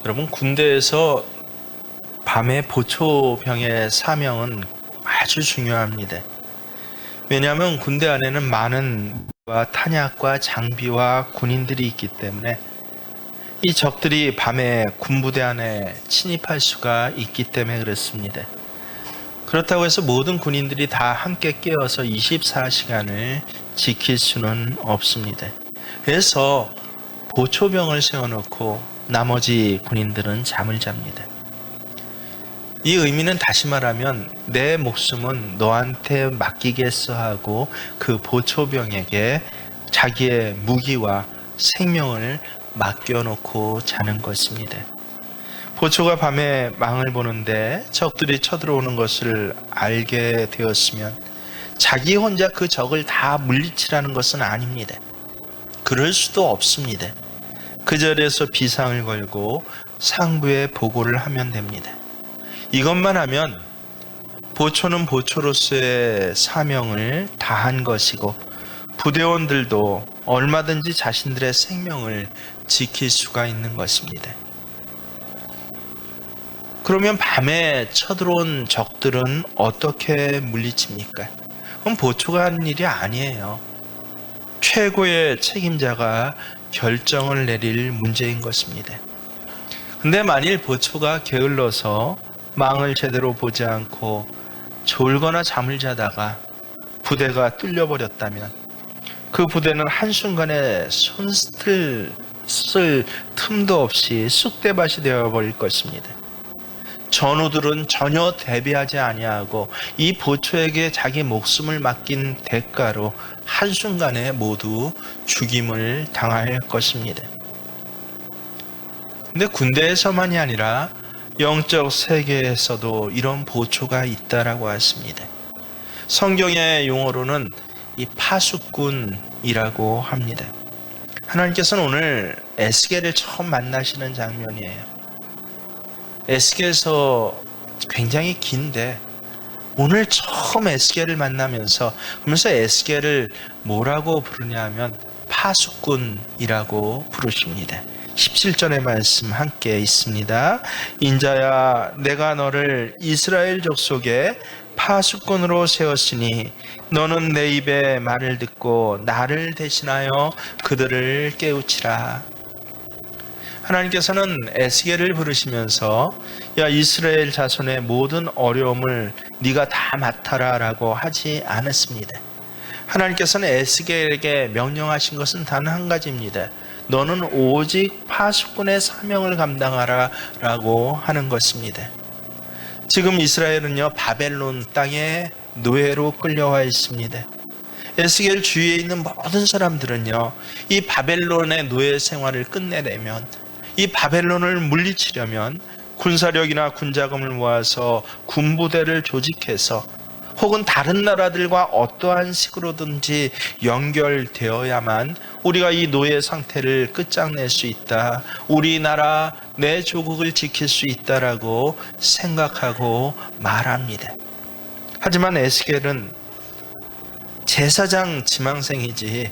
여러분, 군대에서 밤의 보초병의 사명은 아주 중요합니다. 왜냐하면 군대 안에는 많은 탄약과 장비와 군인들이 있기 때문에 이 적들이 밤에 군부대 안에 침입할 수가 있기 때문에 그렇습니다. 그렇다고 해서 모든 군인들이 다 함께 깨어서 24시간을 지킬 수는 없습니다. 그래서 보초병을 세워놓고 나머지 군인들은 잠을 잡니다. 이 의미는 다시 말하면 내 목숨은 너한테 맡기겠어 하고 그 보초병에게 자기의 무기와 생명을 맡겨놓고 자는 것입니다. 보초가 밤에 망을 보는데 적들이 쳐들어오는 것을 알게 되었으면 자기 혼자 그 적을 다 물리치라는 것은 아닙니다. 그럴 수도 없습니다. 그 자리에서 비상을 걸고 상부에 보고를 하면 됩니다. 이것만 하면 보초는 보초로서의 사명을 다한 것이고 부대원들도 얼마든지 자신들의 생명을 지킬 수가 있는 것입니다. 그러면 밤에 쳐들어온 적들은 어떻게 물리칩니까? 그건 보초가 하는 일이 아니에요. 최고의 책임자가 결정을 내릴 문제인 것입니다. 근데 만일 보초가 게을러서 망을 제대로 보지 않고 졸거나 잠을 자다가 부대가 뚫려버렸다면 그 부대는 한순간에 손을 쓸 틈도 없이 쑥대밭이 되어버릴 것입니다. 전우들은 전혀 대비하지 아니하고 이 보초에게 자기 목숨을 맡긴 대가로 한순간에 모두 죽임을 당할 것입니다. 근데 군대에서만이 아니라 영적 세계에서도 이런 보초가 있다라고 했습니다. 성경의 용어로는 이 파수꾼이라고 합니다. 하나님께서는 오늘 에스겔을 처음 만나시는 장면이에요. 에스겔서 굉장히 긴데 오늘 처음 에스겔을 만나면서 그러면서 에스겔을 뭐라고 부르냐 하면 파수꾼이라고 부르십니다. 17절의 말씀 함께 있습니다. 인자야, 내가 너를 이스라엘 족속의 파수꾼으로 세웠으니 너는 내 입의 말을 듣고 나를 대신하여 그들을 깨우치라. 하나님께서는 에스겔을 부르시면서 야, 이스라엘 자손의 모든 어려움을 네가 다 맡아라 라고 하지 않았습니다. 하나님께서는 에스겔에게 명령하신 것은 단 한 가지입니다. 너는 오직 파수꾼의 사명을 감당하라 라고 하는 것입니다. 지금 이스라엘은요, 바벨론 땅에 노예로 끌려와 있습니다. 에스겔 주위에 있는 모든 사람들은요, 이 바벨론의 노예 생활을 끝내려면, 이 바벨론을 물리치려면 군사력이나 군자금을 모아서 군부대를 조직해서 혹은 다른 나라들과 어떠한 식으로든지 연결되어야만 우리가 이 노예 상태를 끝장낼 수 있다. 우리나라 내 조국을 지킬 수 있다라고 생각하고 말합니다. 하지만 에스겔은 제사장 지망생이지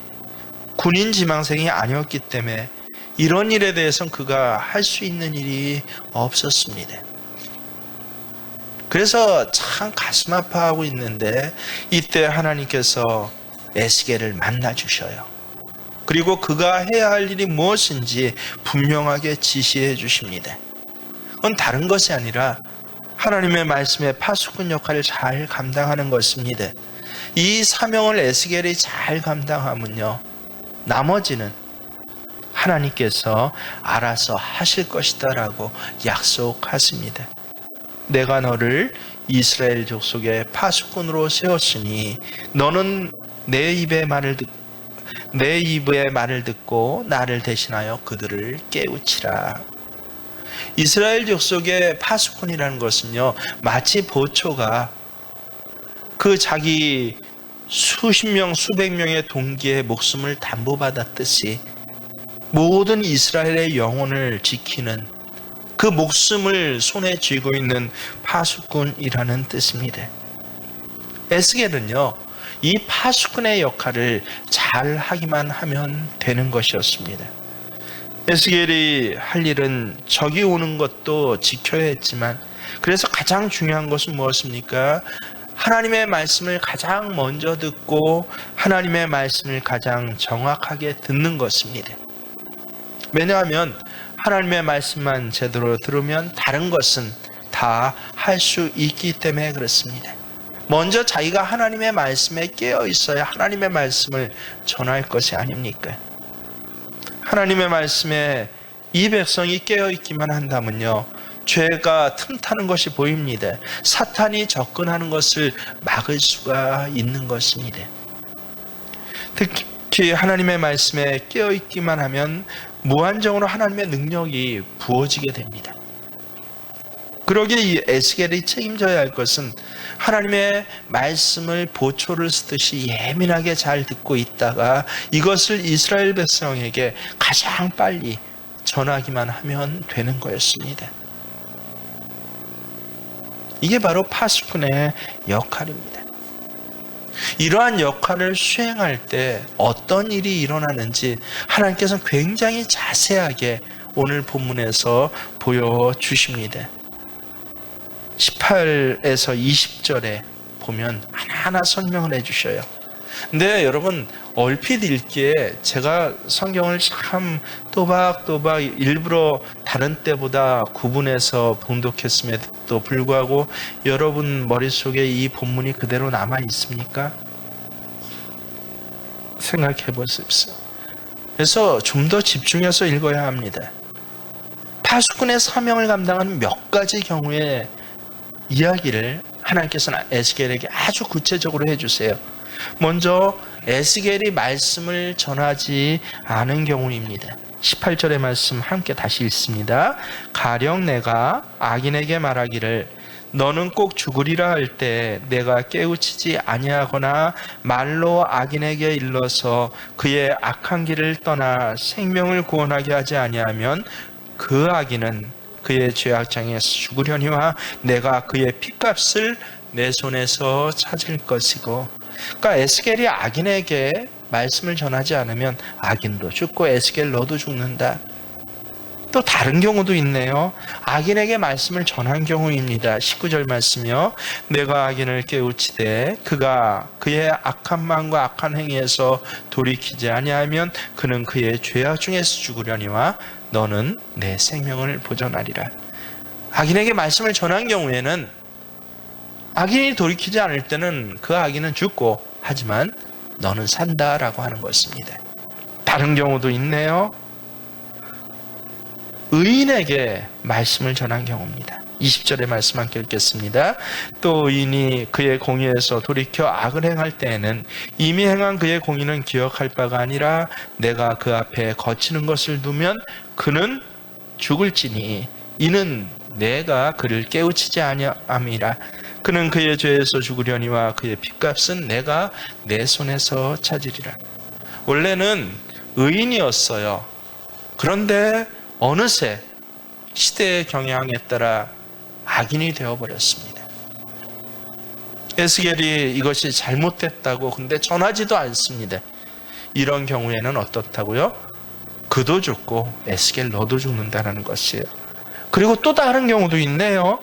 군인 지망생이 아니었기 때문에 이런 일에 대해서는 그가 할 수 있는 일이 없었습니다. 그래서 참 가슴 아파하고 있는데 이때 하나님께서 에스겔을 만나 주셔요. 그리고 그가 해야 할 일이 무엇인지 분명하게 지시해 주십니다. 그건 다른 것이 아니라 하나님의 말씀의 파수꾼 역할을 잘 감당하는 것입니다. 이 사명을 에스겔이 잘 감당하면요, 나머지는 하나님께서 알아서 하실 것이다 라고 약속하십니다. 내가 너를 이스라엘 족속의 파수꾼으로 세웠으니 너는 내 입의 말을 듣고 나를 대신하여 그들을 깨우치라. 이스라엘 족속의 파수꾼이라는 것은요, 마치 보초가 그 자기 수십 명 수백 명의 동기의 목숨을 담보받았듯이 모든 이스라엘의 영혼을 지키는 그 목숨을 손에 쥐고 있는 파수꾼이라는 뜻입니다. 에스겔은요, 이 파수꾼의 역할을 잘 하기만 하면 되는 것이었습니다. 에스겔이 할 일은 적이 오는 것도 지켜야 했지만, 그래서 가장 중요한 것은 무엇입니까? 하나님의 말씀을 가장 먼저 듣고 하나님의 말씀을 가장 정확하게 듣는 것입니다. 왜냐하면 하나님의 말씀만 제대로 들으면 다른 것은 다 할 수 있기 때문에 그렇습니다. 먼저 자기가 하나님의 말씀에 깨어 있어야 하나님의 말씀을 전할 것이 아닙니까? 하나님의 말씀에 이 백성이 깨어 있기만 한다면요, 죄가 틈타는 것이 보입니다. 사탄이 접근하는 것을 막을 수가 있는 것입니다. 특히 하나님의 말씀에 깨어 있기만 하면 무한정으로 하나님의 능력이 부어지게 됩니다. 그러기에 이 에스겔이 책임져야 할 것은 하나님의 말씀을 보초를 쓰듯이 예민하게 잘 듣고 있다가 이것을 이스라엘 백성에게 가장 빨리 전하기만 하면 되는 거였습니다. 이게 바로 파수꾼의 역할입니다. 이러한 역할을 수행할 때 어떤 일이 일어나는지 하나님께서는 굉장히 자세하게 오늘 본문에서 보여주십니다. 18에서 20절에 보면 하나하나 설명을 해주셔요. 근데 여러분, 얼핏 읽기에 제가 성경을 참 또박또박 일부러 다른 때보다 구분해서 봉독했음에도 불구하고 여러분 머릿속에 이 본문이 그대로 남아 있습니까? 생각해 보십시오. 그래서 좀 더 집중해서 읽어야 합니다. 파수꾼의 사명을 감당하는 몇 가지 경우의 이야기를 하나님께서는 에스겔에게 아주 구체적으로 해주세요. 먼저 에스겔이 말씀을 전하지 않은 경우입니다. 18절의 말씀 함께 다시 읽습니다. 가령 내가 악인에게 말하기를 너는 꼭 죽으리라 할 때 내가 깨우치지 아니하거나 말로 악인에게 일러서 그의 악한 길을 떠나 생명을 구원하게 하지 아니하면 그 악인은 그의 죄악장에서 죽으려니와 내가 그의 핏값을 내 손에서 찾을 것이고. 그러니까 에스겔이 악인에게 말씀을 전하지 않으면 악인도 죽고 에스겔 너도 죽는다. 또 다른 경우도 있네요. 악인에게 말씀을 전한 경우입니다. 19절 말씀이요. 내가 악인을 깨우치되 그가 그의 악한 마음과 악한 행위에서 돌이키지 아니하면 그는 그의 죄악 중에서 죽으려니와 너는 내 생명을 보존하리라. 악인에게 말씀을 전한 경우에는 악인이 돌이키지 않을 때는 그 악인은 죽고 하지만 너는 산다라고 하는 것입니다. 다른 경우도 있네요. 의인에게 말씀을 전한 경우입니다. 20절의 말씀 함께 읽겠습니다. 또 의인이 그의 공의에서 돌이켜 악을 행할 때에는 이미 행한 그의 공의는 기억할 바가 아니라 내가 그 앞에 거치는 것을 두면 그는 죽을지니 이는 내가 그를 깨우치지 아니함이라. 그는 그의 죄에서 죽으려니와 그의 핏값은 내가 내 손에서 찾으리라. 원래는 의인이었어요. 그런데 어느새 시대의 경향에 따라 악인이 되어버렸습니다. 에스겔이 이것이 잘못됐다고 근데 전하지도 않습니다. 이런 경우에는 어떻다고요? 그도 죽고 에스겔 너도 죽는다는 것이에요. 그리고 또 다른 경우도 있네요.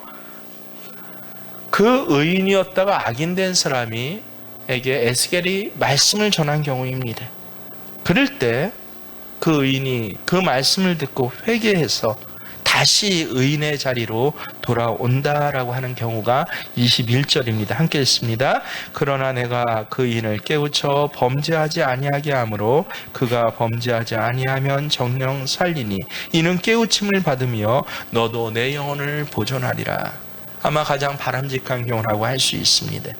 그 의인이었다가 악인된 사람에게 에스겔이 말씀을 전한 경우입니다. 그럴 때 그 의인이 그 말씀을 듣고 회개해서 다시 의인의 자리로 돌아온다라고 하는 경우가 21절입니다. 함께 읽습니다. 그러나 내가 그 의인을 깨우쳐 범죄하지 아니하게 하므로 그가 범죄하지 아니하면 정령 살리니 이는 깨우침을 받으며 너도 내 영혼을 보존하리라. 아마 가장 바람직한 경우라고 할 수 있습니다.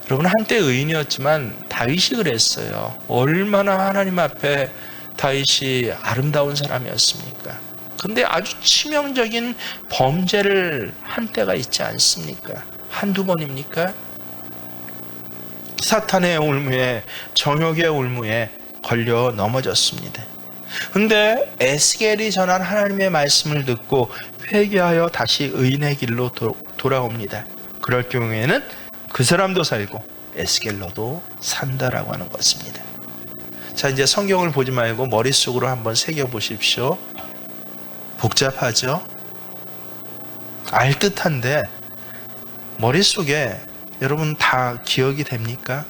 여러분, 한때 의인이었지만 다윗이 그랬어요. 얼마나 하나님 앞에 다윗이 아름다운 사람이었습니까? 근데 아주 치명적인 범죄를 한 때가 있지 않습니까? 한두 번입니까? 사탄의 올무에, 정욕의 올무에 걸려 넘어졌습니다. 근데 에스겔이 전한 하나님의 말씀을 듣고 회개하여 다시 의인의 길로 돌아옵니다. 그럴 경우에는 그 사람도 살고 에스겔 너도 산다라고 하는 것입니다. 자, 이제 성경을 보지 말고 머릿속으로 한번 새겨보십시오. 복잡하죠? 알듯한데 머릿속에 여러분 다 기억이 됩니까?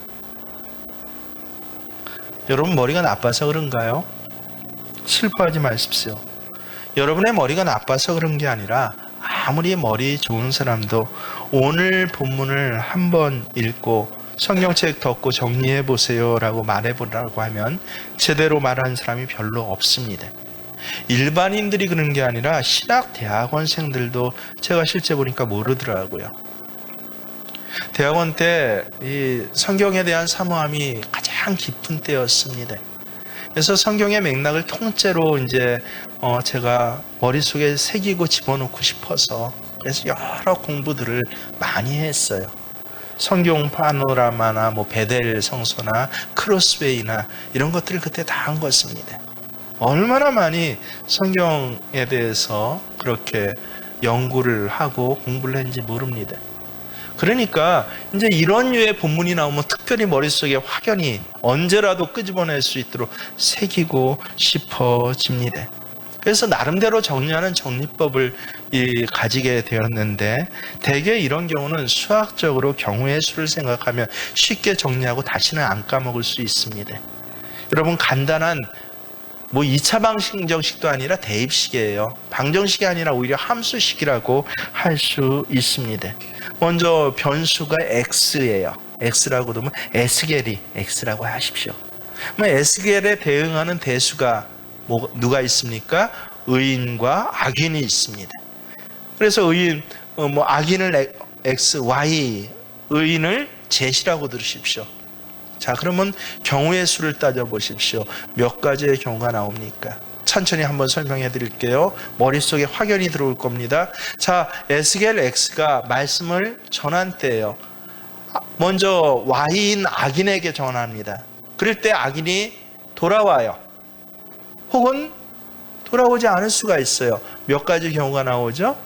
여러분 머리가 나빠서 그런가요? 슬퍼하지 마십시오. 여러분의 머리가 나빠서 그런 게 아니라 아무리 머리 좋은 사람도 오늘 본문을 한번 읽고 성경책 덮고 정리해 보세요 라고 말해 보라고 하면 제대로 말하는 사람이 별로 없습니다. 일반인들이 그런 게 아니라 신학 대학원생들도 제가 실제 보니까 모르더라고요. 대학원 때 이 성경에 대한 사모함이 가장 깊은 때였습니다. 그래서 성경의 맥락을 통째로 이제 제가 머릿속에 새기고 집어넣고 싶어서 그래서 여러 공부들을 많이 했어요. 성경 파노라마나 뭐 베델 성서나 크로스웨이나 이런 것들을 그때 다 한 것입니다. 얼마나 많이 성경에 대해서 그렇게 연구를 하고 공부를 했는지 모릅니다. 그러니까 이제 이런 류의 본문이 나오면 특별히 머릿속에 확연히 언제라도 끄집어낼 수 있도록 새기고 싶어집니다. 그래서 나름대로 정리하는 정리법을 가지게 되었는데 대개 이런 경우는 수학적으로 경우의 수를 생각하면 쉽게 정리하고 다시는 안 까먹을 수 있습니다. 여러분 간단한 2차 방정식도 아니라 대입식이에요. 방정식이 아니라 오히려 함수식이라고 할 수 있습니다. 먼저 변수가 x예요. x라고 그러면 에스겔이 x라고 하십시오. 에스겔에 대응하는 대수가 누가 있습니까? 의인과 악인이 있습니다. 그래서 의인, 악인을 x, y, 의인을 z라고 들으십시오. 자, 그러면 경우의 수를 따져보십시오. 몇 가지의 경우가 나옵니까? 천천히 한번 설명해 드릴게요. 머릿속에 확연히 들어올 겁니다. 자, 에스겔 X가 말씀을 전한 때예요. 먼저 Y인 악인에게 전합니다. 그럴 때 악인이 돌아와요. 혹은 돌아오지 않을 수가 있어요. 몇 가지 경우가 나오죠?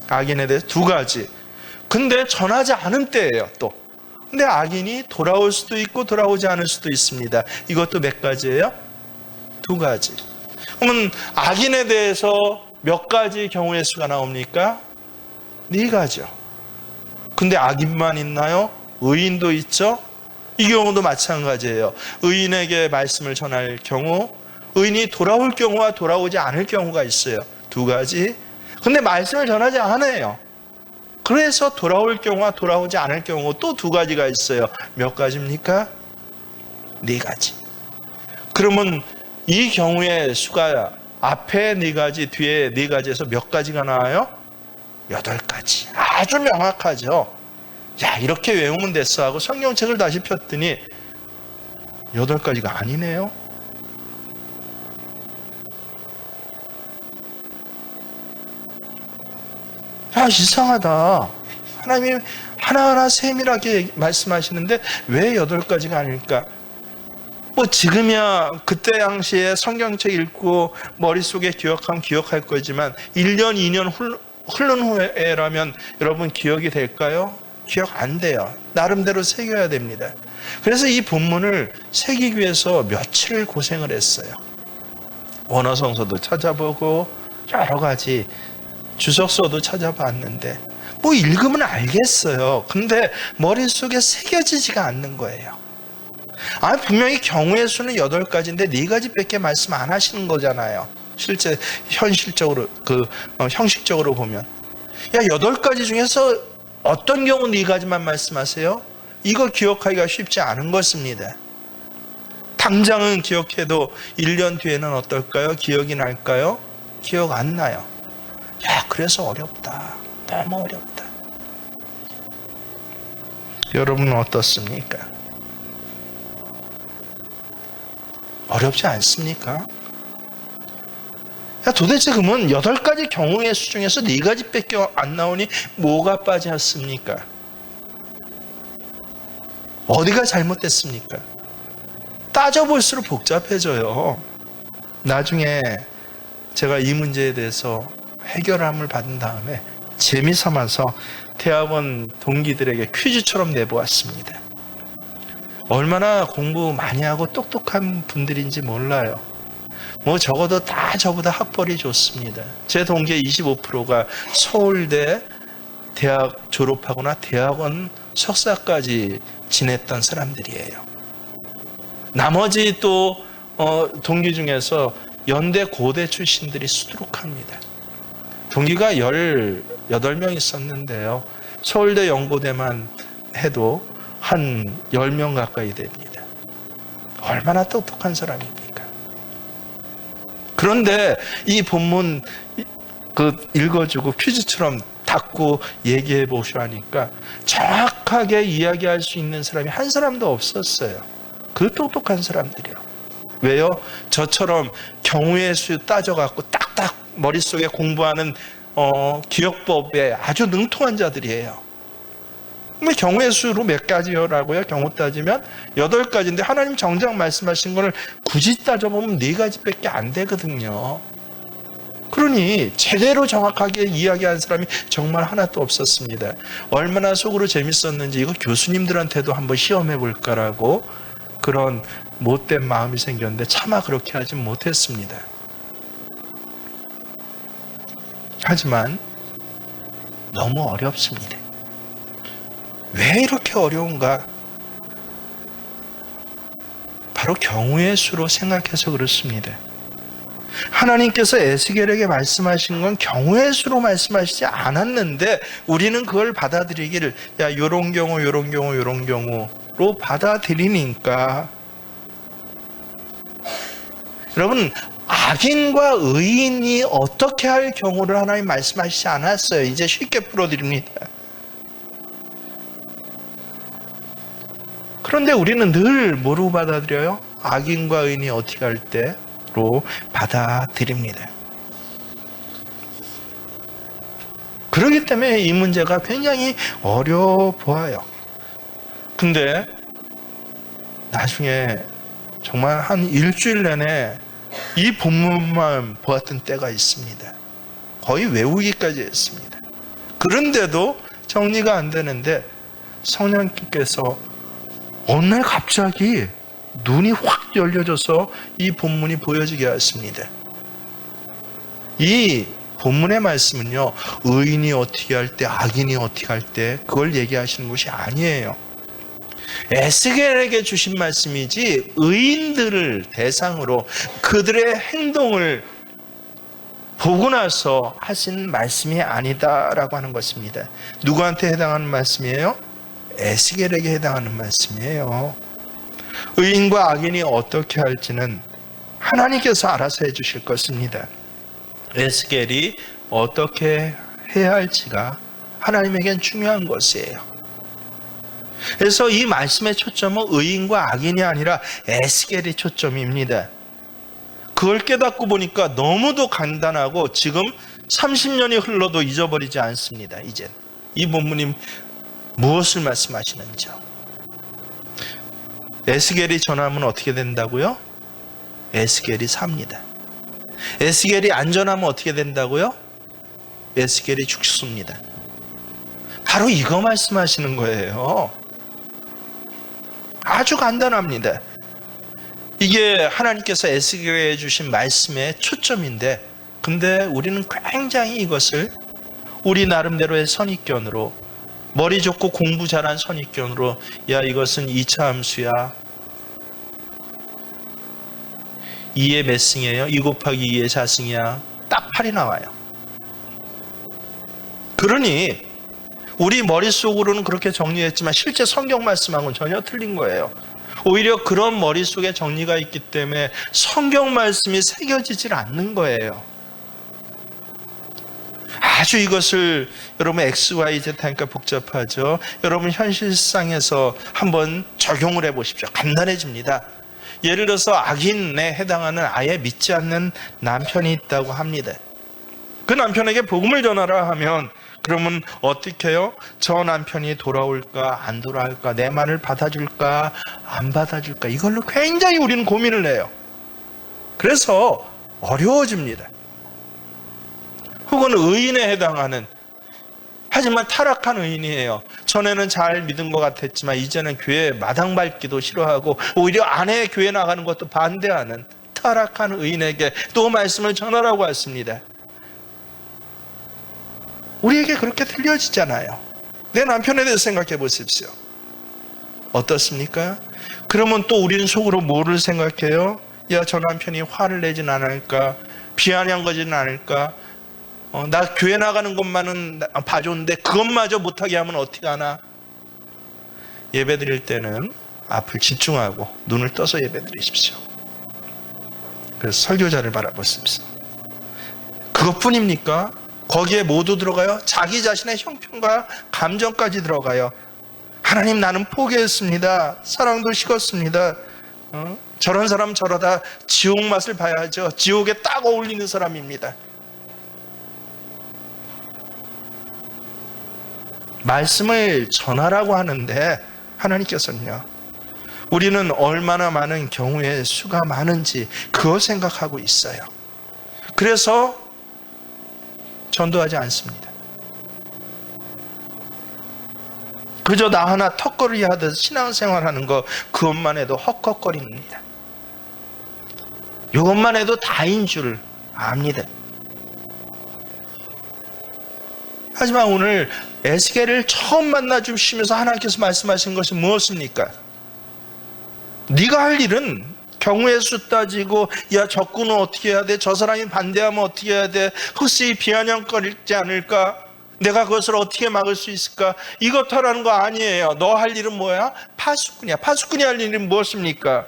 악인에 대해서 2가지. 근데 전하지 않은 때예요, 또. 근데 악인이 돌아올 수도 있고 돌아오지 않을 수도 있습니다. 이것도 몇 가지예요? 2가지. 그러면 악인에 대해서 몇 가지 경우의 수가 나옵니까? 4가지요. 근데 악인만 있나요? 의인도 있죠? 이 경우도 마찬가지예요. 의인에게 말씀을 전할 경우, 의인이 돌아올 경우와 돌아오지 않을 경우가 있어요. 2가지. 근데 말씀을 전하지 않아요. 그래서 돌아올 경우와 돌아오지 않을 경우 또 2가지가 있어요. 몇 가지입니까? 4가지. 그러면 이 경우의 수가 앞에 4가지, 뒤에 4가지에서 몇 가지가 나와요? 8가지. 아주 명확하죠. 야, 이렇게 외우면 됐어 하고 성경책을 다시 폈더니 8가지가 아니네요. 야, 이상하다. 하나님이 하나하나 세밀하게 말씀하시는데 왜 8가지가 아닐까? 지금이야 그때 당시에 성경책 읽고 머릿속에 기억하면 기억할 거지만 1년, 2년 흐른 후에라면 여러분 기억이 될까요? 기억 안 돼요. 나름대로 새겨야 됩니다. 그래서 이 본문을 새기기 위해서 며칠 고생을 했어요. 원어성서도 찾아보고 여러 가지 주석서도 찾아봤는데 읽으면 알겠어요. 근데 머릿속에 새겨지지가 않는 거예요. 분명히 경우의 수는 8가지인데 4가지밖에 말씀 안 하시는 거잖아요. 실제 현실적으로 형식적으로 보면 8가지 중에서 어떤 경우 4가지만 말씀하세요? 이거 기억하기가 쉽지 않은 것입니다. 당장은 기억해도 1년 뒤에는 어떨까요? 기억이 날까요? 기억 안 나요. 그래서 어렵다. 너무 어렵다. 여러분은 어떻습니까? 어렵지 않습니까? 도대체 그러면 8가지 경우의 수 중에서 4가지밖에 안 나오니 뭐가 빠졌습니까? 어디가 잘못됐습니까? 따져볼수록 복잡해져요. 나중에 제가 이 문제에 대해서 해결함을 받은 다음에 재미삼아서 대학원 동기들에게 퀴즈처럼 내보았습니다. 얼마나 공부 많이 하고 똑똑한 분들인지 몰라요. 뭐 적어도 다 저보다 학벌이 좋습니다. 제 동기의 25%가 서울대 대학 졸업하거나 대학원 석사까지 지냈던 사람들이에요. 나머지 또 동기 중에서 연대 고대 출신들이 수두룩합니다. 동기가 18명 있었는데요. 서울대 연고대만 해도 한 10명 가까이 됩니다. 얼마나 똑똑한 사람입니까? 그런데 이 본문 읽어주고 퀴즈처럼 닫고 얘기해 보시오 하니까 정확하게 이야기할 수 있는 사람이 한 사람도 없었어요. 그 똑똑한 사람들이요. 왜요? 저처럼 경우의 수 따져갖고 딱딱 머릿속에 공부하는 기억법에 아주 능통한 자들이에요. 근데 경우의 수로 몇 가지요라고요? 경우 따지면 8가지인데 하나님 정작 말씀하신 거를 굳이 따져보면 4가지밖에 안 되거든요. 그러니 제대로 정확하게 이야기한 사람이 정말 하나도 없었습니다. 얼마나 속으로 재밌었는지 이거 교수님들한테도 한번 시험해 볼까라고 그런 못된 마음이 생겼는데 차마 그렇게 하지 못했습니다. 하지만 너무 어렵습니다. 왜 이렇게 어려운가? 바로 경우의 수로 생각해서 그렇습니다. 하나님께서 에스겔에게 말씀하신 건 경우의 수로 말씀하시지 않았는데 우리는 그걸 받아들이기를 요런 경우 요런 경우 요런 경우로 받아들이니까 여러분 악인과 의인이 어떻게 할 경우를 하나님 말씀하시지 않았어요. 이제 쉽게 풀어드립니다. 그런데 우리는 늘 뭐로 받아들여요? 악인과 의인이 어떻게 할 때로 받아들입니다. 그렇기 때문에 이 문제가 굉장히 어려워 보여요. 근데 나중에 정말 한 일주일 내내 이 본문만 보았던 때가 있습니다. 거의 외우기까지 했습니다. 그런데도 정리가 안 되는데 성령님께서 어느 날 갑자기 눈이 확 열려져서 이 본문이 보여지게 하십니다. 이 본문의 말씀은요, 의인이 어떻게 할 때, 악인이 어떻게 할 때, 그걸 얘기하시는 것이 아니에요. 에스겔에게 주신 말씀이지, 의인들을 대상으로 그들의 행동을 보고 나서 하신 말씀이 아니다라고 하는 것입니다. 누구한테 해당하는 말씀이에요? 에스겔에게 해당하는 말씀이에요. 의인과 악인이 어떻게 할지는 하나님께서 알아서 해주실 것입니다. 에스겔이 어떻게 해야 할지가 하나님에겐 중요한 것이에요. 그래서 이 말씀의 초점은 의인과 악인이 아니라 에스겔의 초점입니다. 그걸 깨닫고 보니까 너무도 간단하고 지금 30년이 흘러도 잊어버리지 않습니다. 이젠 이 본문이 무엇을 말씀하시는지요. 에스겔이 전하면 어떻게 된다고요? 에스겔이 삽니다. 에스겔이 안 전하면 어떻게 된다고요? 에스겔이 죽습니다. 바로 이거 말씀하시는 거예요. 아주 간단합니다. 이게 하나님께서 에스겔에 주신 말씀의 초점인데, 근데 우리는 굉장히 이것을 우리 나름대로의 선입견으로, 머리 좋고 공부 잘한 선입견으로, 야 이것은 2차 함수야, 2의 몇 승이에요? 2 곱하기 2의 4승이야. 딱 8이 나와요. 그러니 우리 머릿속으로는 그렇게 정리했지만 실제 성경 말씀하고는 전혀 틀린 거예요. 오히려 그런 머릿속에 정리가 있기 때문에 성경 말씀이 새겨지질 않는 거예요. 아주 이것을 여러분 XYZ 하니까 복잡하죠. 여러분 현실상에서 한번 적용을 해보십시오. 간단해집니다. 예를 들어서 악인에 해당하는 아예 믿지 않는 남편이 있다고 합니다. 그 남편에게 복음을 전하라 하면 그러면 어떻게 해요? 저 남편이 돌아올까 안 돌아올까, 내 말을 받아줄까 안 받아줄까, 이걸로 굉장히 우리는 고민을 해요. 그래서 어려워집니다. 혹은 의인에 해당하는 하지만 타락한 의인이에요. 전에는 잘 믿은 것 같았지만 이제는 교회 마당 밟기도 싫어하고 오히려 아내 교회 나가는 것도 반대하는 타락한 의인에게 또 말씀을 전하라고 했습니다. 우리에게 그렇게 들려지잖아요. 내 남편에 대해서 생각해 보십시오. 어떻습니까? 그러면 또 우리는 속으로 뭐를 생각해요? 야, 저 남편이 화를 내진 않을까? 비아냥 거지는 않을까? 나 교회 나가는 것만은 봐줬는데 그것마저 못하게 하면 어떻게 하나? 예배 드릴 때는 앞을 집중하고 눈을 떠서 예배 드리십시오. 그래서 설교자를 바라보십시오. 그것뿐입니까? 거기에 모두 들어가요. 자기 자신의 형편과 감정까지 들어가요. 하나님, 나는 포기했습니다. 사랑도 식었습니다. 저런 사람 저러다 지옥 맛을 봐야죠. 지옥에 딱 어울리는 사람입니다. 말씀을 전하라고 하는데 하나님께서는요, 우리는 얼마나 많은 경우의 수가 많은지 그거 생각하고 있어요. 그래서 전도하지 않습니다. 그저 나 하나 턱걸이 하듯 신앙생활하는 거, 그것만 해도 헉헉거립니다. 이것만 해도 다인 줄 압니다. 하지만 오늘 에스겔을 처음 만나 주시면서 하나님께서 말씀하신 것이 무엇입니까? 네가 할 일은 경우의 수 따지고, 야, 적군은 어떻게 해야 돼? 저 사람이 반대하면 어떻게 해야 돼? 혹시 비아냥거리지 않을까? 내가 그것을 어떻게 막을 수 있을까? 이것 하라는 거 아니에요. 너 할 일은 뭐야? 파수꾼이야. 파수꾼이 할 일은 무엇입니까?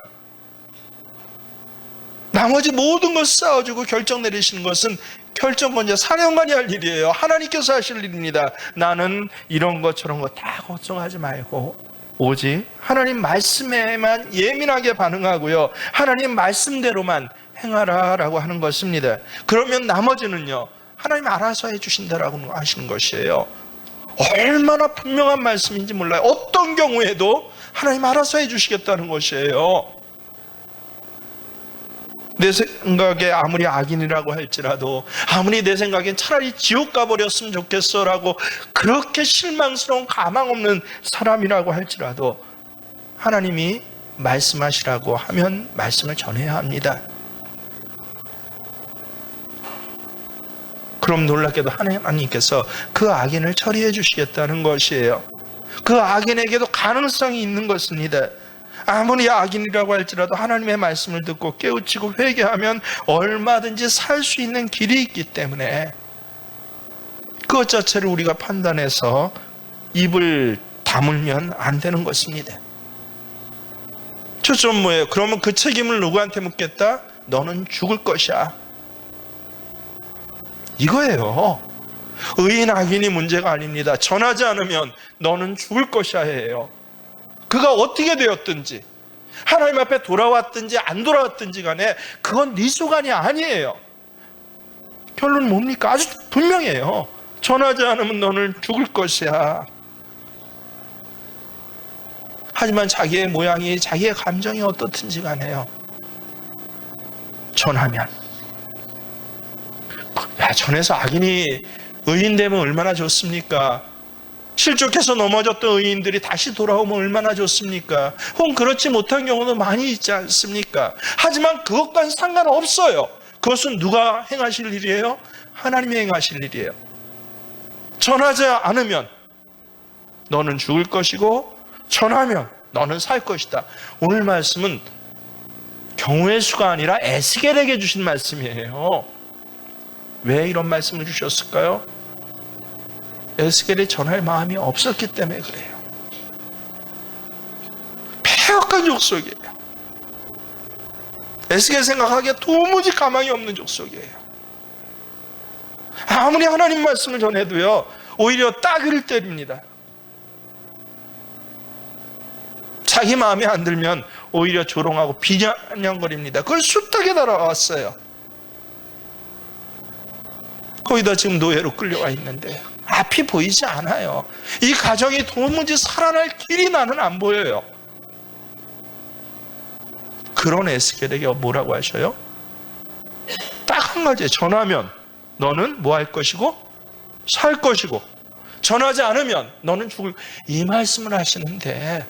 나머지 모든 것을 쌓아주고 결정 내리시는 것은 결정권자 사령관이 할 일이에요. 하나님께서 하실 일입니다. 나는 이런 것 저런 거 다 걱정하지 말고 오직 하나님 말씀에만 예민하게 반응하고요, 하나님 말씀대로만 행하라라고 하는 것입니다. 그러면 나머지는요, 하나님 알아서 해주신다라고 하시는 것이에요. 얼마나 분명한 말씀인지 몰라요. 어떤 경우에도 하나님 알아서 해주시겠다는 것이에요. 내 생각에 아무리 악인이라고 할지라도, 아무리 내 생각엔 차라리 지옥 가버렸으면 좋겠어라고 그렇게 실망스러운 가망 없는 사람이라고 할지라도 하나님이 말씀하시라고 하면 말씀을 전해야 합니다. 그럼 놀랍게도 하나님께서 그 악인을 처리해 주시겠다는 것이에요. 그 악인에게도 가능성이 있는 것입니다. 아무리 악인이라고 할지라도 하나님의 말씀을 듣고 깨우치고 회개하면 얼마든지 살 수 있는 길이 있기 때문에 그것 자체를 우리가 판단해서 입을 다물면 안 되는 것입니다. 초점 뭐예요? 그러면 그 책임을 누구한테 묻겠다? 너는 죽을 것이야. 이거예요. 의인 악인이 문제가 아닙니다. 전하지 않으면 너는 죽을 것이야 해요. 그가 어떻게 되었든지, 하나님 앞에 돌아왔든지 안 돌아왔든지 간에 그건 네 주관이 아니에요. 결론은 뭡니까? 아주 분명해요. 전하지 않으면 너는 죽을 것이야. 하지만 자기의 모양이, 자기의 감정이 어떻든지 간에요, 전하면, 야, 전해서 악인이 의인 되면 얼마나 좋습니까? 실족해서 넘어졌던 의인들이 다시 돌아오면 얼마나 좋습니까? 혹은 그렇지 못한 경우도 많이 있지 않습니까? 하지만 그것과는 상관없어요. 그것은 누가 행하실 일이에요? 하나님이 행하실 일이에요. 전하지 않으면 너는 죽을 것이고, 전하면 너는 살 것이다. 오늘 말씀은 경우의 수가 아니라 에스겔에게 주신 말씀이에요. 왜 이런 말씀을 주셨을까요? 에스겔이 전할 마음이 없었기 때문에 그래요. 폐역한 족속이에요. 에스겔 생각하기에 도무지 가망이 없는 족속이에요. 아무리 하나님 말씀을 전해도요, 오히려 따귀를 때립니다. 자기 마음에 안 들면 오히려 조롱하고 비난거립니다. 그걸 숱하게 달아왔어요. 거기다 지금 노예로 끌려와 있는데 앞이 보이지 않아요. 이 가정이 도무지 살아날 길이 나는 안 보여요. 그런 에스겔에게 뭐라고 하셔요? 딱 한 가지, 전하면 너는 뭐 할 것이고 살 것이고, 전하지 않으면 너는 죽을, 이 말씀을 하시는데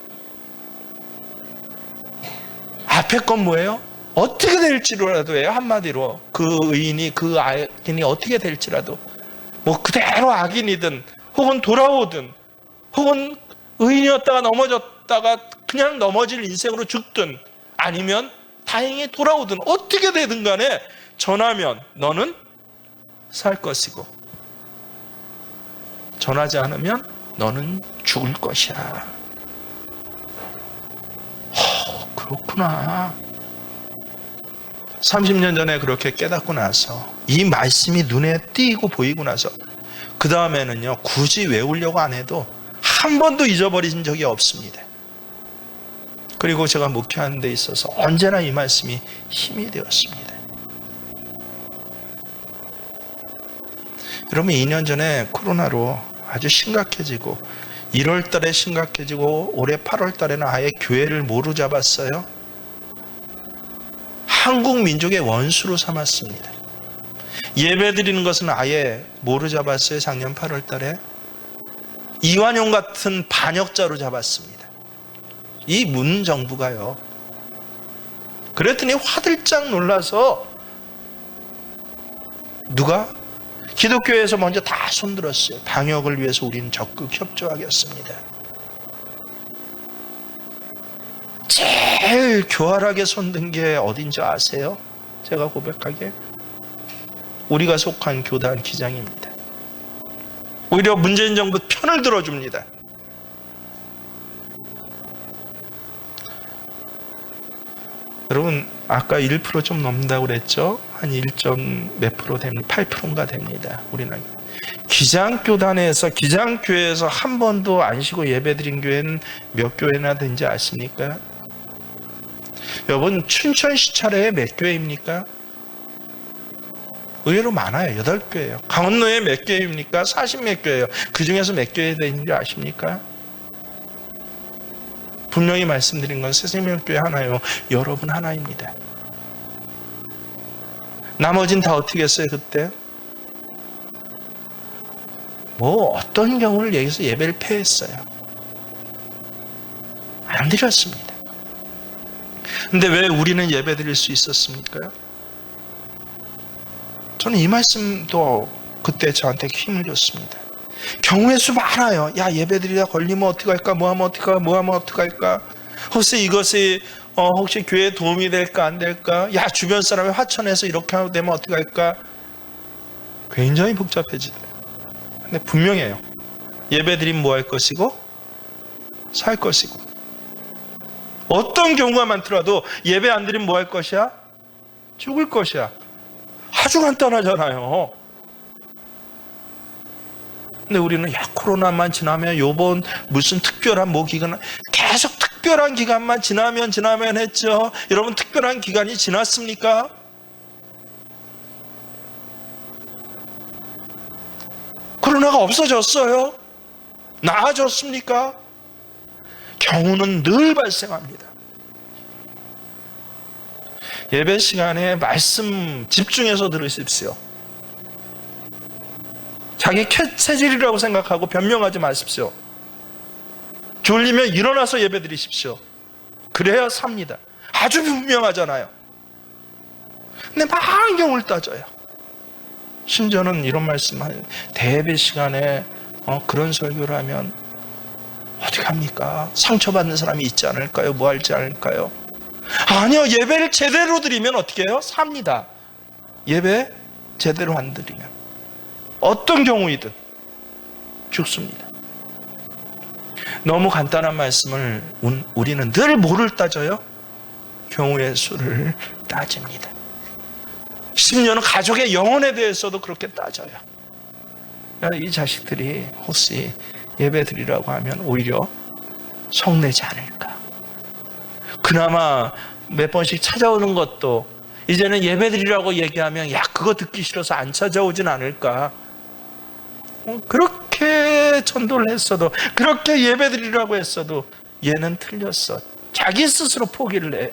앞에 건 뭐예요? 어떻게 될지라도 해요. 한마디로 그 의인이 그 악인이 어떻게 될지라도 뭐 그대로 악인이든 혹은 돌아오든 혹은 의인이었다가 넘어졌다가 그냥 넘어질 인생으로 죽든 아니면 다행히 돌아오든 어떻게 되든 간에 전하면 너는 살 것이고 전하지 않으면 너는 죽을 것이야. 그렇구나. 30년 전에 그렇게 깨닫고 나서 이 말씀이 눈에 띄고 보이고 나서 그 다음에는요 굳이 외우려고 안 해도 한 번도 잊어버린 적이 없습니다. 그리고 제가 목회하는 데 있어서 언제나 이 말씀이 힘이 되었습니다. 여러분 2년 전에 코로나로 아주 심각해지고 1월 달에 심각해지고 올해 8월 달에는 아예 교회를 뭐로 잡았어요? 한국 민족의 원수로 삼았습니다. 예배 드리는 것은 아예 뭐로 잡았어요? 작년 8월 달에 이완용 같은 반역자로 잡았습니다. 이 문 정부가요. 그랬더니 화들짝 놀라서 누가? 기독교에서 먼저 다 손들었어요. 방역을 위해서 우리는 적극 협조하겠습니다. 제일 교활하게 손든 게 어딘지 아세요? 제가 고백하게 우리가 속한 교단 기장입니다. 오히려 문재인 정부 편을 들어줍니다. 여러분 아까 1% 좀 넘는다고 그랬죠? 한 1몇 프로 됩니다. 8%인가 됩니다. 우리는 기장교단에서 기장교회에서 한 번도 안 쉬고 예배드린 교회는 몇 교회나 된지 아십니까? 여러분 춘천 시찰회에 몇 교회입니까? 의외로 많아요. 8교회예요. 강원도에 몇 교회입니까? 40몇 교회예요. 그 중에서 몇 교회 되는지 아십니까? 분명히 말씀드린 건 새생명교회 하나요. 여러분 하나입니다. 나머진 다 어떻게 했어요 그때? 뭐 어떤 경우를 여기서 예배를 폐했어요. 안 드렸습니다. 근데 왜 우리는 예배 드릴 수 있었습니까? 저는 이 말씀도 그때 저한테 힘을 줬습니다. 경우의 수 많아요. 야 예배드리다 걸리면 어떡할까? 뭐하면 어떡할까? 뭐하면 어떡할까? 혹시 이것이 혹시 교회에 도움이 될까 안 될까? 야 주변 사람이 화천해서 이렇게 하면 되면 어떡할까? 굉장히 복잡해지더라고요. 근데 분명해요. 예배드리면 뭐 할 것이고 살 것이고 어떤 경우가 많더라도 예배 안 드리면 뭐 할 것이야? 죽을 것이야. 아주 간단하잖아요. 근데 우리는 야 코로나만 지나면 요번 무슨 특별한 뭐 기간 계속 특별한 기간만 지나면 했죠. 여러분 특별한 기간이 지났습니까? 코로나가 없어졌어요? 나아졌습니까? 경우는 늘 발생합니다. 예배 시간에 말씀 집중해서 들으십시오. 자기 체질이라고 생각하고 변명하지 마십시오. 졸리면 일어나서 예배 드리십시오. 그래야 삽니다. 아주 분명하잖아요. 근데 많은 경우를 따져요. 심지어는 이런 말씀을 대예배 시간에 그런 설교를 하면 어떻게 합니까? 상처받는 사람이 있지 않을까요? 뭐 할지 않을까요? 아니요. 예배를 제대로 드리면 어떻게 해요? 삽니다. 예배 제대로 안 드리면 어떤 경우이든 죽습니다. 너무 간단한 말씀을 우리는 늘 뭐를 따져요? 경우의 수를 따집니다. 심지어는 가족의 영혼에 대해서도 그렇게 따져요. 이 자식들이 혹시 예배 드리라고 하면 오히려 성내지 않을까? 그나마 몇 번씩 찾아오는 것도 이제는 예배 드리라고 얘기하면 야 그거 듣기 싫어서 안 찾아오진 않을까? 그렇게 전도를 했어도 그렇게 예배 드리라고 했어도 얘는 틀렸어. 자기 스스로 포기를 해요.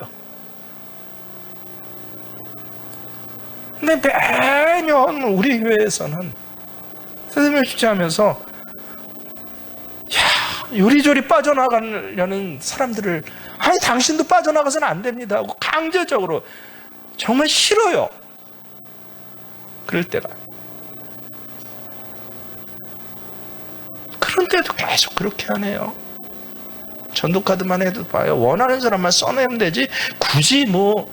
근데 매년 우리 교회에서는 선생님을 취재하면서 요리조리 빠져나가려는 사람들을 아니 당신도 빠져나가서는 안 됩니다 하고 강제적으로 정말 싫어요. 그럴 때가. 그런데도 계속 그렇게 하네요. 전도카드만 해도 봐요. 원하는 사람만 써내면 되지 굳이 뭐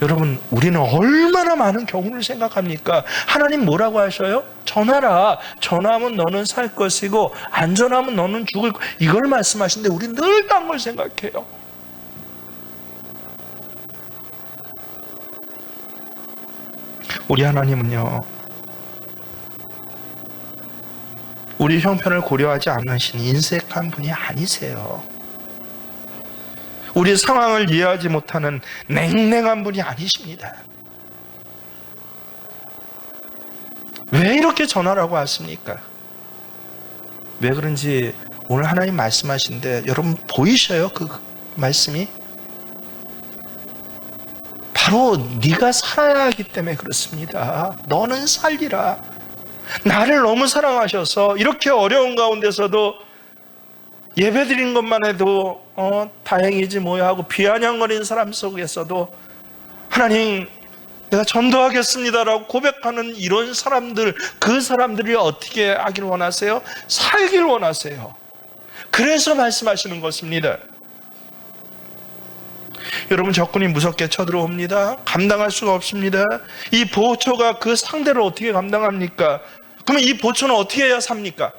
여러분 우리는 얼마나 많은 경우를 생각합니까? 하나님 뭐라고 하셔요? 전하라. 전하면 너는 살 것이고 안 전하면 너는 죽을 것. 이걸 말씀하시는데 우리는 늘 딴 걸 생각해요. 우리 하나님은요, 우리 형편을 고려하지 않으신 인색한 분이 아니세요. 우리 상황을 이해하지 못하는 냉랭한 분이 아니십니다. 왜 이렇게 전하라고 하십니까? 왜 그런지 오늘 하나님 말씀하신데 여러분 보이셔요? 그 말씀이? 바로 네가 살아야 하기 때문에 그렇습니다. 너는 살리라. 나를 너무 사랑하셔서 이렇게 어려운 가운데서도 예배드린 것만 해도 다행이지 뭐야 하고 비아냥거리는 사람 속에서도 하나님 내가 전도하겠습니다라고 고백하는 이런 사람들, 그 사람들이 어떻게 하길 원하세요? 살길 원하세요. 그래서 말씀하시는 것입니다. 여러분 적군이 무섭게 쳐들어옵니다. 감당할 수가 없습니다. 이 보초가 그 상대를 어떻게 감당합니까? 그러면 이 보초는 어떻게 해야 삽니까?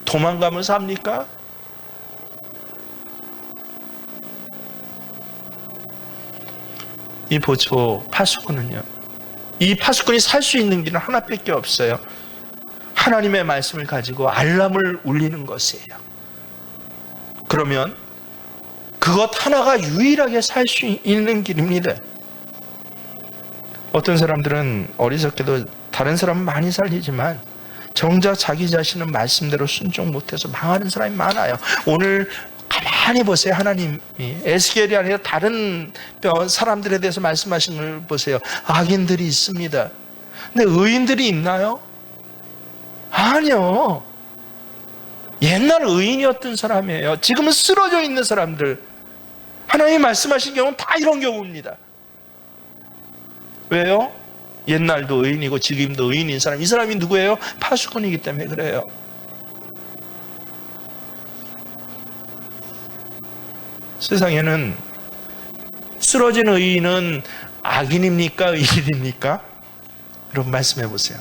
도망가면 삽니까? 이 보초 파수꾼은요, 이 파수꾼이 살 수 있는 길은 하나밖에 없어요. 하나님의 말씀을 가지고 알람을 울리는 것이에요. 그러면 그것 하나가 유일하게 살 수 있는 길입니다. 어떤 사람들은 어리석게도 다른 사람은 많이 살리지만 정작 자기 자신은 말씀대로 순종 못해서 망하는 사람이 많아요. 오늘 가만히 보세요. 하나님이 에스겔이 아니라 다른 사람들에 대해서 말씀하신 걸 보세요. 악인들이 있습니다. 근데 의인들이 있나요? 아니요. 옛날 의인이었던 사람이에요. 지금은 쓰러져 있는 사람들. 하나님이 말씀하신 경우는 다 이런 경우입니다. 왜요? 옛날도 의인이고 지금도 의인인 사람. 이 사람이 누구예요? 파수꾼이기 때문에 그래요. 세상에는 쓰러진 의인은 악인입니까? 의인입니까? 여러분 말씀해 보세요.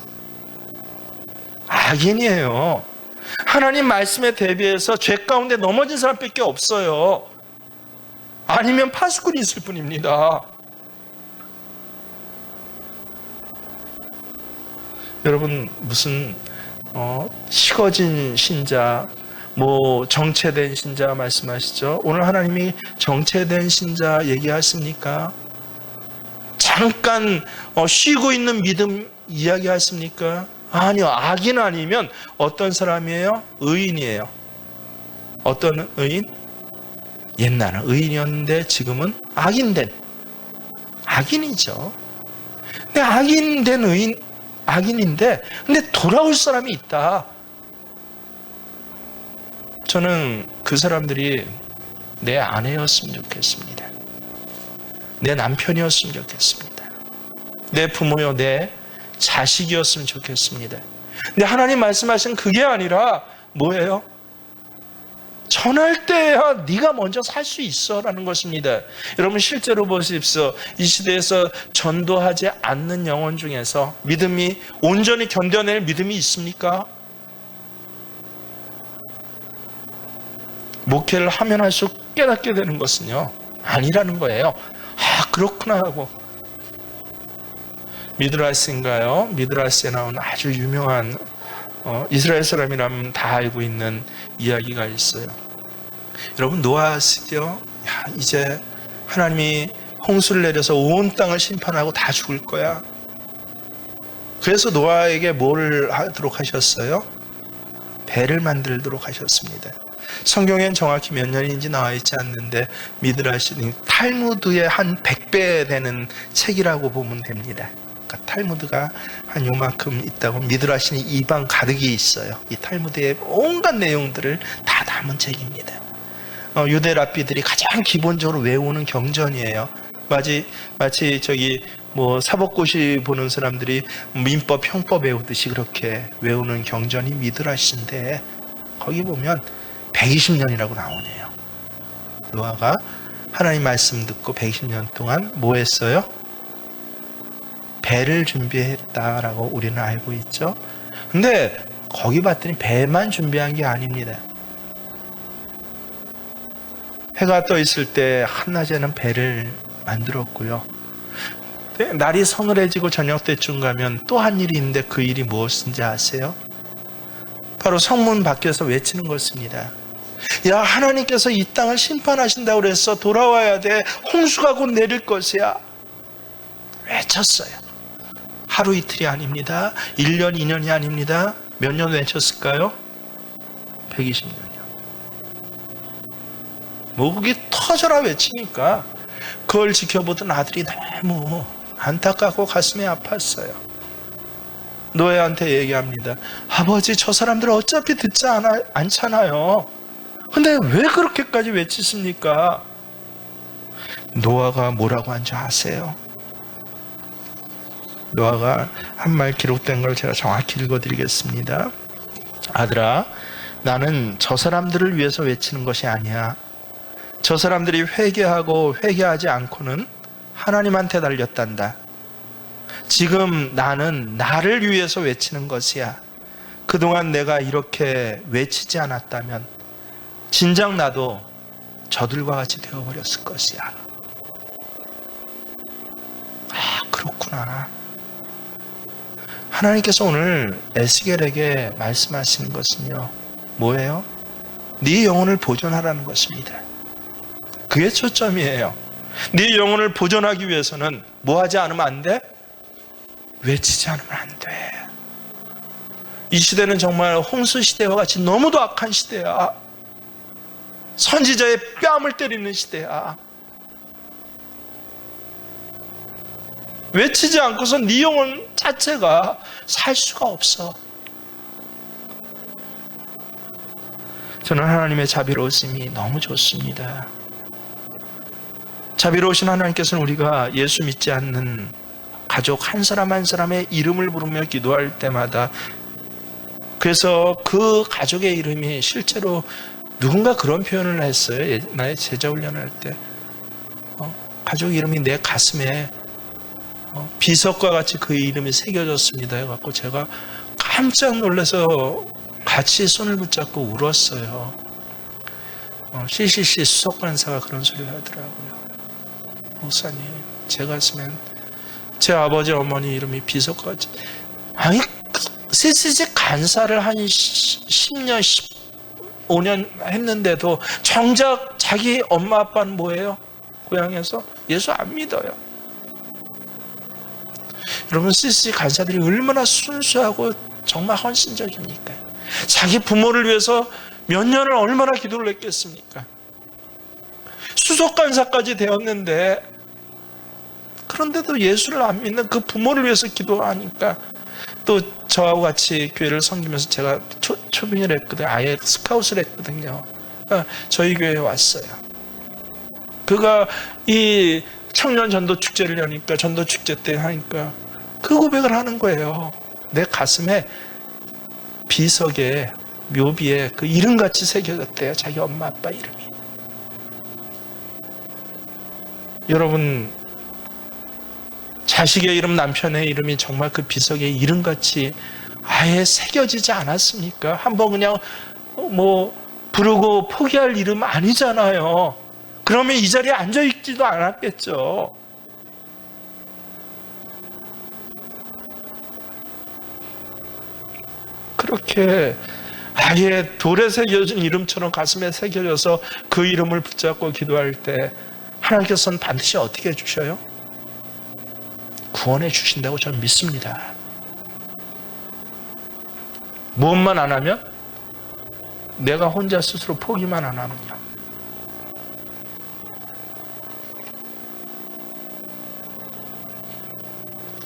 악인이에요. 하나님 말씀에 대비해서 죄 가운데 넘어진 사람밖에 없어요. 아니면 파수꾼이 있을 뿐입니다. 여러분 무슨 식어진 신자, 뭐 정체된 신자 말씀하시죠? 오늘 하나님이 정체된 신자 얘기하십니까? 잠깐 쉬고 있는 믿음 이야기하십니까? 아니요. 악인 아니면 어떤 사람이에요? 의인이에요. 어떤 의인? 옛날은 의인이었는데 지금은 악인된 악인이죠. 근데 악인된 의인, 악인인데 근데 돌아올 사람이 있다. 저는 그 사람들이 내 아내였으면 좋겠습니다. 내 남편이었으면 좋겠습니다. 내 부모요, 내 자식이었으면 좋겠습니다. 근데 하나님 말씀하신 그게 아니라 뭐예요? 전할 때야 네가 먼저 살 수 있어 라는 것입니다. 여러분 실제로 보십시오. 이 시대에서 전도하지 않는 영혼 중에서 믿음이 온전히 견뎌낼 믿음이 있습니까? 목회를 하면 할수록 깨닫게 되는 것은요 아니라는 거예요. 아 그렇구나 하고. 미드라스인가요? 미드라스에 나온 아주 유명한 이스라엘 사람이라면 다 알고 있는 이야기가 있어요. 여러분 노아 시대요. 이제 하나님이 홍수를 내려서 온 땅을 심판하고 다 죽을 거야. 그래서 노아에게 뭘 하도록 하셨어요? 배를 만들도록 하셨습니다. 성경엔 정확히 몇 년인지 나와 있지 않는데 미드라시는 탈무드의 한 100배 되는 책이라고 보면 됩니다. 합니까? 탈무드가 한 요만큼 있다고 미드라시는 이방 가득이 있어요. 이 탈무드의 온갖 내용들을 다 담은 책입니다. 유대 랍비들이 가장 기본적으로 외우는 경전이에요. 마치 저기 뭐 사법고시 보는 사람들이 민법, 형법 외우듯이 그렇게 외우는 경전이 미드라시인데 거기 보면 120년이라고 나오네요. 노아가 하나님 말씀 듣고 120년 동안 뭐 했어요? 배를 준비했다라고 우리는 알고 있죠. 근데 거기 봤더니 배만 준비한 게 아닙니다. 해가 떠 있을 때 한낮에는 배를 만들었고요. 날이 서늘해지고 저녁 때쯤 가면 또 한 일이 있는데 그 일이 무엇인지 아세요? 바로 성문 밖에서 외치는 것입니다. 야, 하나님께서 이 땅을 심판하신다고 그랬어. 돌아와야 돼. 홍수가 곧 내릴 것이야. 외쳤어요. 하루 이틀이 아닙니다. 1년, 2년이 아닙니다. 몇 년 외쳤을까요? 120년이요. 목이 터져라 외치니까 그걸 지켜보던 아들이 너무 안타깝고 가슴이 아팠어요. 노아한테 얘기합니다. 아버지, 저 사람들 어차피 듣지 않잖아요. 근데 왜 그렇게까지 외치십니까? 노아가 뭐라고 한 줄 아세요? 노아가 한 말 기록된 걸 제가 정확히 읽어드리겠습니다. 아들아, 나는 저 사람들을 위해서 외치는 것이 아니야. 저 사람들이 회개하고 회개하지 않고는 하나님한테 달렸단다. 지금 나는 나를 위해서 외치는 것이야. 그동안 내가 이렇게 외치지 않았다면 진작 나도 저들과 같이 되어버렸을 것이야. 아, 그렇구나. 하나님께서 오늘 에스겔에게 말씀하시는 것은요, 뭐예요? 네 영혼을 보존하라는 것입니다. 그게 초점이에요. 네 영혼을 보존하기 위해서는 뭐 하지 않으면 안 돼? 외치지 않으면 안 돼. 이 시대는 정말 홍수 시대와 같이 너무도 악한 시대야. 선지자의 뺨을 때리는 시대야. 외치지 않고서 네 영혼 자체가 살 수가 없어. 저는 하나님의 자비로우심이 너무 좋습니다. 자비로우신 하나님께서는 우리가 예수 믿지 않는 가족 한 사람 한 사람의 이름을 부르며 기도할 때마다, 그래서 그 가족의 이름이 실제로 누군가 그런 표현을 했어요. 나의 제자 훈련을 할 때 가족 이름이 내 가슴에 비석과 같이 그 이름이 새겨졌습니다 해갖고 제가 깜짝 놀라서 같이 손을 붙잡고 울었어요. CCC 수석관사가 그런 소리를 하더라고요. 목사님, 제 가슴엔 제 아버지 어머니 이름이 비석같이. 아니, CCC 간사를 한 10년 15년 했는데도 정작 자기 엄마 아빠는 뭐예요? 고향에서 예수 안 믿어요. 여러분, CCC 간사들이 얼마나 순수하고 정말 헌신적입니까? 자기 부모를 위해서 몇 년을 얼마나 기도를 했겠습니까? 수석간사까지 되었는데, 그런데도 예수를 안 믿는 그 부모를 위해서 기도하니까, 또 저하고 같이 교회를 섬기면서 제가 초빙을 했거든요. 아예 스카웃을 했거든요. 저희 교회에 왔어요. 그가 이 청년 전도 축제를 여니까, 전도 축제 때 하니까 그 고백을 하는 거예요. 내 가슴에 비석에 묘비에 그 이름같이 새겨졌대요. 자기 엄마 아빠 이름이. 여러분, 자식의 이름, 남편의 이름이 정말 그 비석에 이름같이 아예 새겨지지 않았습니까? 한번 그냥 부르고 포기할 이름 아니잖아요. 그러면 이 자리에 앉아있지도 않았겠죠. 그렇게 아예 돌에 새겨진 이름처럼 가슴에 새겨져서 그 이름을 붙잡고 기도할 때 하나님께서는 반드시 어떻게 해주셔요? 구원해 주신다고 저는 믿습니다. 무엇만 안 하면? 내가 혼자 스스로 포기만 안 하면요.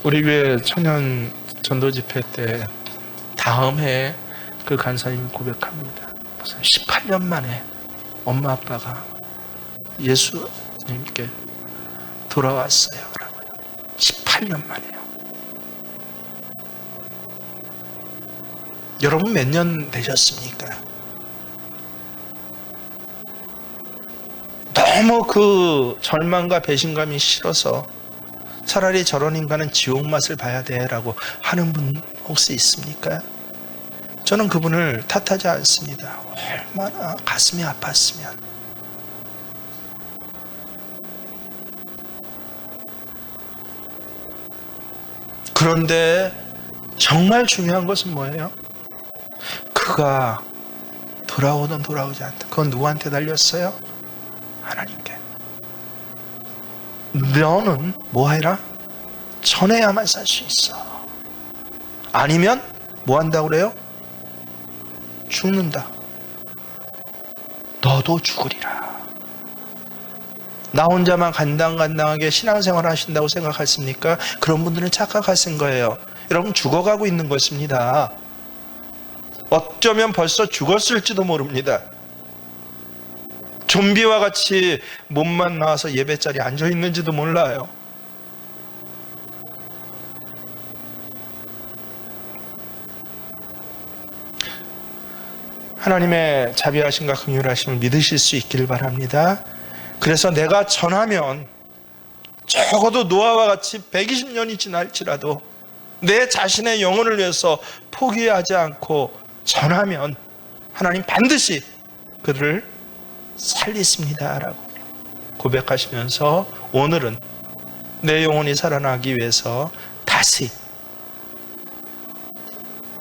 우리 교회 청년 전도 집회 때 다음 해에 그 간사님이 고백합니다. 무슨 18년 만에 엄마 아빠가 예수님께 돌아왔어요. 라고요. 18년 만에요. 여러분 몇 년 되셨습니까? 너무 그 절망과 배신감이 싫어서 차라리 저런 인간은 지옥 맛을 봐야 돼라고 하는 분 혹시 있습니까? 저는 그분을 탓하지 않습니다. 얼마나 가슴이 아팠으면. 그런데 정말 중요한 것은 뭐예요? 그가 돌아오든 돌아오지 않든 그건 누구한테 달렸어요? 하나님께. 너는 뭐 해라? 전해야만 살 수 있어. 아니면 뭐 한다고 그래요? 죽는다. 너도 죽으리라. 나 혼자만 간당간당하게 신앙생활 하신다고 생각하십니까? 그런 분들은 착각하신 거예요. 여러분 죽어가고 있는 것입니다. 어쩌면 벌써 죽었을지도 모릅니다. 좀비와 같이 몸만 나와서 예배 자리에 앉아 있는지도 몰라요. 하나님의 자비하심과 긍휼하심을 믿으실 수 있기를 바랍니다. 그래서 내가 전하면 적어도 노아와 같이 120년이 지날지라도 내 자신의 영혼을 위해서 포기하지 않고 전하면 하나님 반드시 그들을 살리십니다 라고 고백하시면서 오늘은 내 영혼이 살아나기 위해서 다시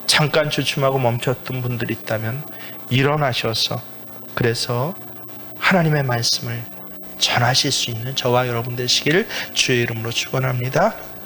잠깐 주춤하고 멈췄던 분들이 있다면 일어나셔서 그래서 하나님의 말씀을 전하실 수 있는 저와 여러분 되시기를 주의 이름으로 축원합니다.